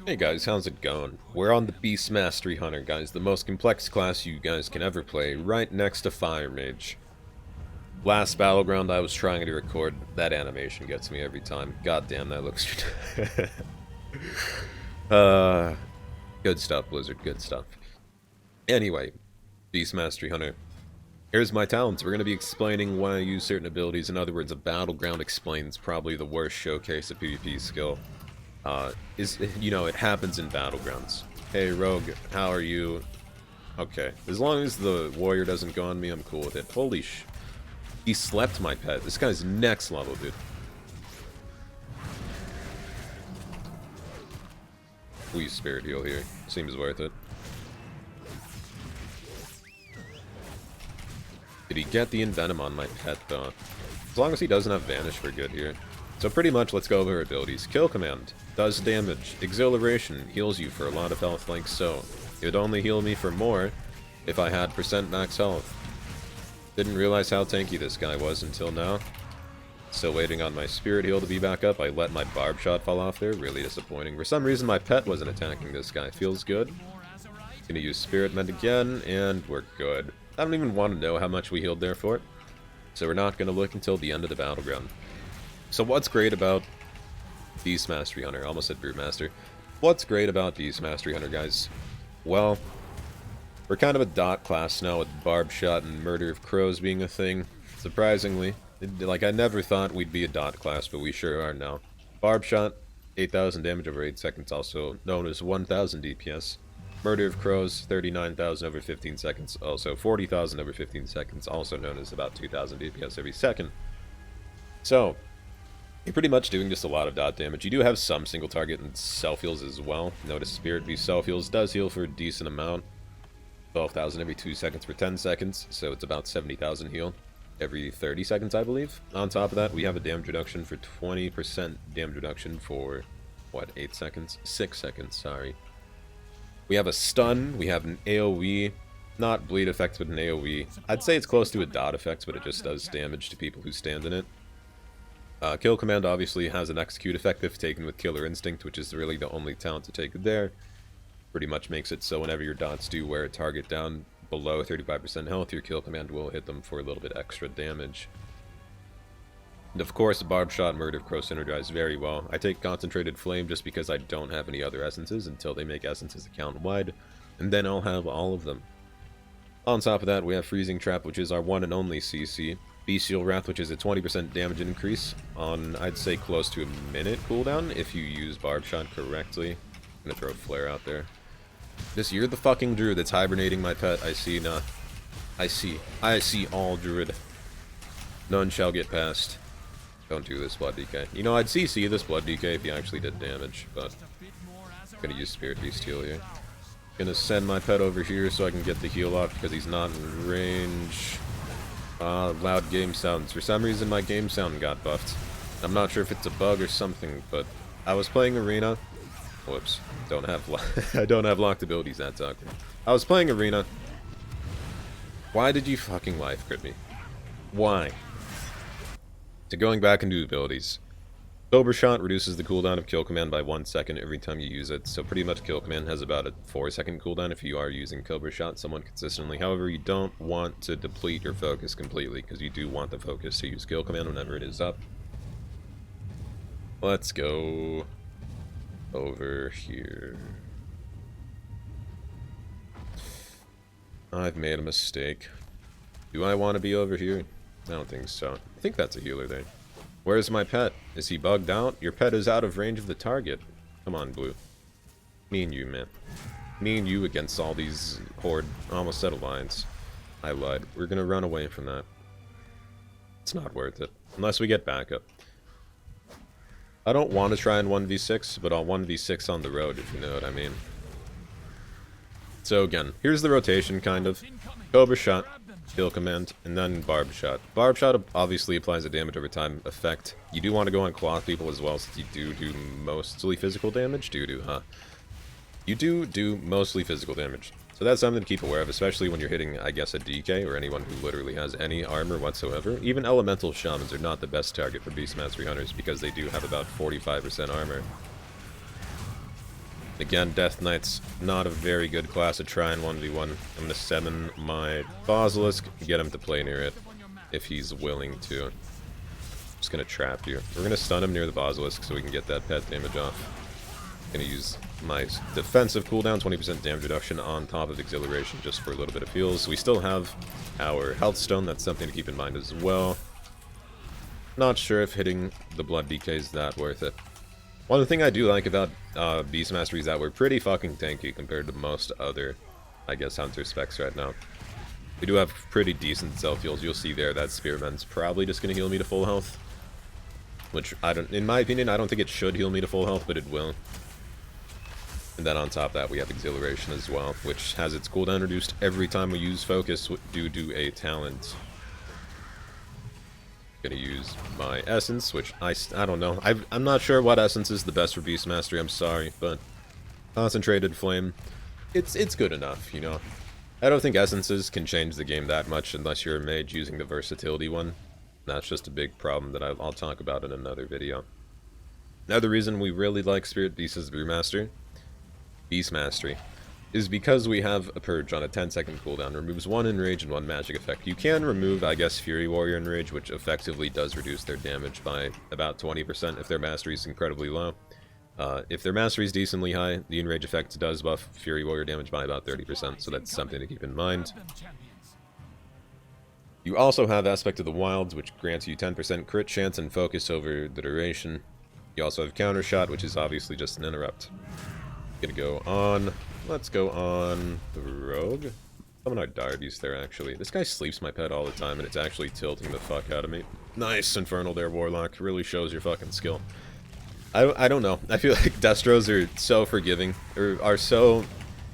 Hey guys, how's it going? We're on the Beast Mastery Hunter, guys, the most complex class you guys can ever play, right next to Fire Mage. Last Battleground I was trying to record, that animation gets me every time. God damn, that looks... uh, good stuff, Blizzard, good stuff. Anyway, Beast Mastery Hunter. Here's my talents. We're going to be explaining why I use certain abilities. In other words, a Battleground explains probably the worst showcase of PvP skill. It happens in Battlegrounds. Hey, Rogue, how are you? Okay, as long as the warrior doesn't go on me, I'm cool with it. Holy sh... He slept my pet. This guy's next level, dude. We use Spirit Heal here. Seems worth it. Did he get the Envenom on my pet, though? As long as he doesn't have Vanish, we're good here. So pretty much, let's go over our abilities. Kill Command does damage. Exhilaration heals you for a lot of health, like so. It would only heal me for more if I had % max health. Didn't realize how tanky this guy was until now. Still waiting on my Spirit Heal to be back up. I let my Barb Shot fall off there. Really disappointing. For some reason, my pet wasn't attacking this guy. Feels good. Gonna use Spirit Mend again, and we're good. I don't even want to know how much we healed there for it. So we're not gonna look until the end of the Battleground. So what's great about Beast Mastery Hunter? I almost said Brewmaster. What's great about Beast Mastery Hunter, guys? Well, we're kind of a dot class now with Barb Shot and Murder of Crows being a thing. Surprisingly. I never thought we'd be a dot class, but we sure are now. Barb Shot, 8,000 damage over 8 seconds, also known as 1,000 DPS. Murder of Crows, 39,000 over 15 seconds, also 40,000 over 15 seconds, also known as about 2,000 DPS every second. So, you're pretty much doing just a lot of dot damage. You do have some single target and self-heals as well. Notice Spirit Beast self-heals does heal for a decent amount. 12,000 every 2 seconds for 10 seconds, so it's about 70,000 heal every 30 seconds, I believe. On top of that, we have a damage reduction for 20% damage reduction for, what, 8 seconds? 6 seconds, sorry. We have a stun, we have an AoE, not bleed effect, but an AoE. I'd say it's close to a dot effect, but it just does damage to people who stand in it. Kill Command obviously has an execute effect if taken with Killer Instinct, which is really the only talent to take there. Pretty much makes it so whenever your dots do wear a target down below 35% health, your Kill Command will hit them for a little bit extra damage. And of course, Barb Shot and Murder of Crow synergize very well. I take Concentrated Flame just because I don't have any other essences until they make essences account-wide, and then I'll have all of them. On top of that, we have Freezing Trap, which is our one and only CC. Bestial Wrath, which is a 20% damage increase on, I'd say, close to a minute cooldown if you use Barb Shot correctly. I'm gonna throw a flare out there. You're the fucking druid that's hibernating my pet. I see, nah. I see all druid. None shall get past. Don't do this, Blood DK. You know, I'd CC this Blood DK if he actually did damage, but I'm gonna use Spirit Beast heal here. Gonna send my pet over here so I can get the heal off because he's not in range. Loud game sounds. For some reason, my game sound got buffed. I'm not sure if it's a bug or something, but I was playing Arena. Whoops. I don't have locked abilities that time. I was playing Arena. Why did you fucking life crit me? Why? So going back into abilities. Cobra Shot reduces the cooldown of Kill Command by 1 second every time you use it, so pretty much Kill Command has about a 4-second cooldown if you are using Cobra Shot somewhat consistently. However, you don't want to deplete your focus completely, because you do want the focus to use Kill Command whenever it is up. Let's go over here. I've made a mistake. Do I want to be over here? I don't think so. I think that's a healer there. Where's my pet? Is he bugged out? Your pet is out of range of the target. Come on, Blue. Me and you, man. Me and you against all these horde. I almost said alliance. I lied. We're gonna run away from that. It's not worth it. Unless we get backup. I don't want to try and 1v6, but I'll 1v6 on the road, if you know what I mean. So again, here's the rotation, kind of. Cobra Shot, Kill Command, and then Barb Shot. Barb Shot obviously applies a damage over time effect. You do want to go on Cloth people as well, since you do mostly physical damage. You do mostly physical damage. So that's something to keep aware of, especially when you're hitting, I guess, a DK or anyone who literally has any armor whatsoever. Even Elemental Shamans are not the best target for Beast Mastery Hunters because they do have about 45% armor. Again, Death Knight's not a very good class to try in 1v1. I'm going to summon my Basilisk, get him to play near it, if he's willing to. Just going to trap you. We're going to stun him near the Basilisk so we can get that pet damage off. Going to use my defensive cooldown, 20% damage reduction on top of Exhilaration just for a little bit of heals. We still have our Health Stone, that's something to keep in mind as well. Not sure if hitting the Blood DK is that worth it. One thing I do like about Beastmaster is that we're pretty fucking tanky compared to most other, I guess, Hunter specs right now. We do have pretty decent self-heals. You'll see there that Spearman's probably just going to heal me to full health. Which, in my opinion, I don't think it should heal me to full health, but it will. And then on top of that, we have Exhilaration as well, which has its cooldown reduced every time we use Focus due to a talent. Gonna use my Essence, which I don't know. I'm not sure what Essence is the best for Beastmastery, I'm sorry, but Concentrated Flame, it's good enough, you know. I don't think Essences can change the game that much unless you're a mage using the versatility one. That's just a big problem that I'll talk about in another video. Another reason we really like Spirit Beast as Beastmastery is because we have a Purge on a 10-second cooldown. Removes 1 Enrage and 1 magic effect. You can remove, I guess, Fury Warrior Enrage, which effectively does reduce their damage by about 20% if their mastery is incredibly low. If their mastery is decently high, the Enrage effect does buff Fury Warrior damage by about 30%, so that's something to keep in mind. You also have Aspect of the Wilds, which grants you 10% crit chance and focus over the duration. You also have Counter Shot, which is obviously just an interrupt. Gonna go on. Let's go on the Rogue. Summon our Dire Beast there, actually. This guy sleeps my pet all the time, and it's actually tilting the fuck out of me. Nice Infernal there, Warlock. Really shows your fucking skill. I don't know. I feel like Destros are so forgiving, or are so...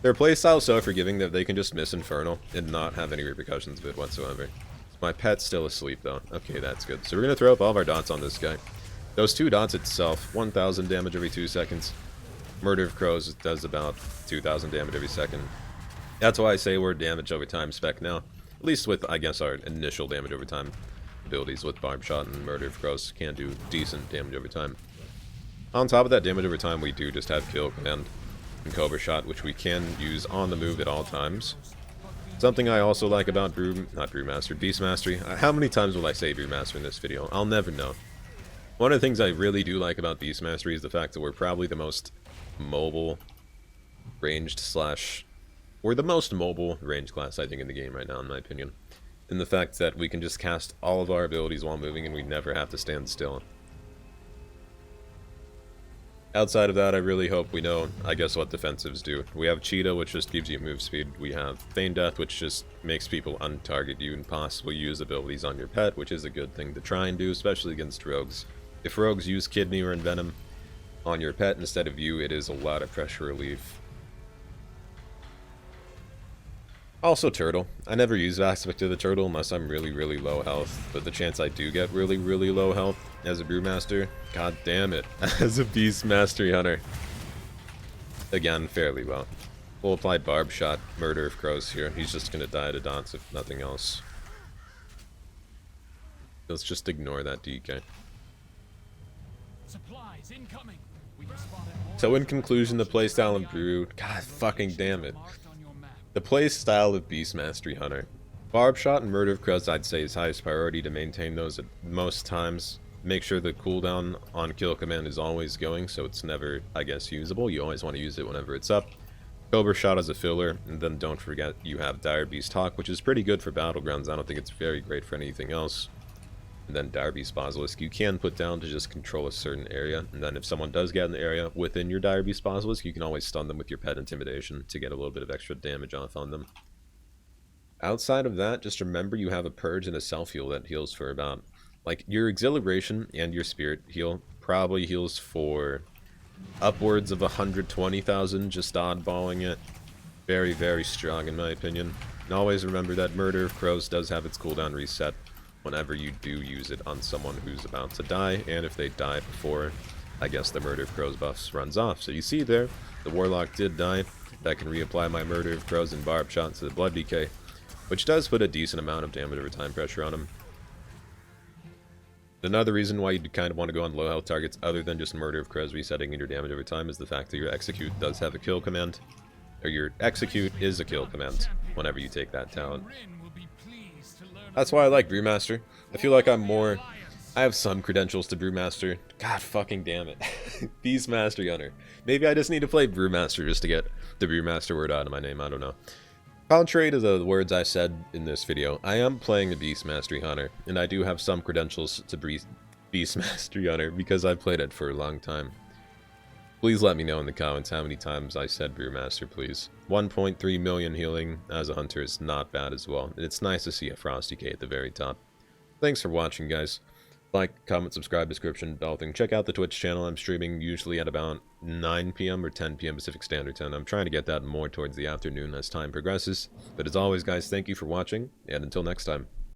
Their playstyle is so forgiving that they can just miss Infernal and not have any repercussions of it whatsoever. My pet's still asleep, though. Okay, that's good. So we're gonna throw up all of our dots on this guy. Those 2 dots itself, 1,000 damage every 2 seconds. Murder of Crows does about 2,000 damage every second. That's why I say we're damage over time spec now. At least with, I guess, our initial damage over time abilities with Barb Shot and Murder of Crows can do decent damage over time. On top of that damage over time, we do just have Kill Command and Cobra Shot, which we can use on the move at all times. Something I also like about Beastmastery. How many times will I say Brewmaster in this video? I'll never know. One of the things I really do like about Beastmastery is the fact that we're probably the most mobile ranged we're the most mobile range class I think in the game right now, in my opinion. In the fact that we can just cast all of our abilities while moving and we never have to stand still. Outside of that, I really hope we know, I guess, what defensives do. We have Cheetah, which just gives you move speed. We have Feign Death, which just makes people untarget you and possibly use abilities on your pet, which is a good thing to try and do, especially against rogues. If rogues use Kidney or Envenom on your pet instead of you, it is a lot of pressure relief. Also Turtle. I never use Aspect of the Turtle unless I'm really, really low health, but the chance I do get really, really low health as a Brewmaster, god damn it, as a Beast Mastery Hunter. Again, fairly low. Full applied Barb Shot, Murder of Crows here. He's just gonna die to dots if nothing else. Let's just ignore that DK. Supplies incoming. So in conclusion, the playstyle of Brew, god fucking damn it. The playstyle of Beastmastery Hunter. Barb Shot and Murder of Crows I'd say is highest priority to maintain those at most times. Make sure the cooldown on Kill Command is always going, so it's never, I guess, usable. You always want to use it whenever it's up. Cobra Shot as a filler, and then don't forget you have Dire Beast Hawk, which is pretty good for Battlegrounds. I don't think it's very great for anything else. And then Dire Beast Basilisk you can put down to just control a certain area, and then if someone does get in the area within your Dire Beast Basilisk, you can always stun them with your pet Intimidation to get a little bit of extra damage off on them. Outside of that, just remember you have a Purge and a Self-Heal that heals for about, like, your Exhilaration and your Spirit Heal probably heals for upwards of 120,000, just oddballing it. Very, very strong in my opinion. And always remember that Murder of Crows does have its cooldown reset whenever you do use it on someone who's about to die, and if they die before, I guess, the Murder of Crows buffs runs off. So you see there, the Warlock did die. That can reapply my Murder of Crows and Barb Shot to the Blood DK, which does put a decent amount of damage over time pressure on him. Another reason why you'd kind of want to go on low health targets other than just Murder of Crows resetting your damage over time is the fact that your execute does have a kill command. Or your execute is a kill command whenever you take that talent. That's why I like Brewmaster. I feel like I have some credentials to Brewmaster. God fucking damn it. Beastmaster Gunner. Maybe I just need to play Brewmaster just to get the Brewmaster word out of my name, I don't know. Contrary to the words I said in this video, I am playing a Beastmaster Hunter, and I do have some credentials to Beastmaster Hunter because I've played it for a long time. Please let me know in the comments how many times I said Brewmaster, please. 1.3 million healing as a hunter is not bad as well. It's nice to see a Frosty K at the very top. Thanks for watching, guys. Like, comment, subscribe, description, bell thing. Check out the Twitch channel. I'm streaming usually at about 9 p.m. or 10 p.m. Pacific Standard Time. I'm trying to get that more towards the afternoon as time progresses. But as always, guys, thank you for watching, and until next time.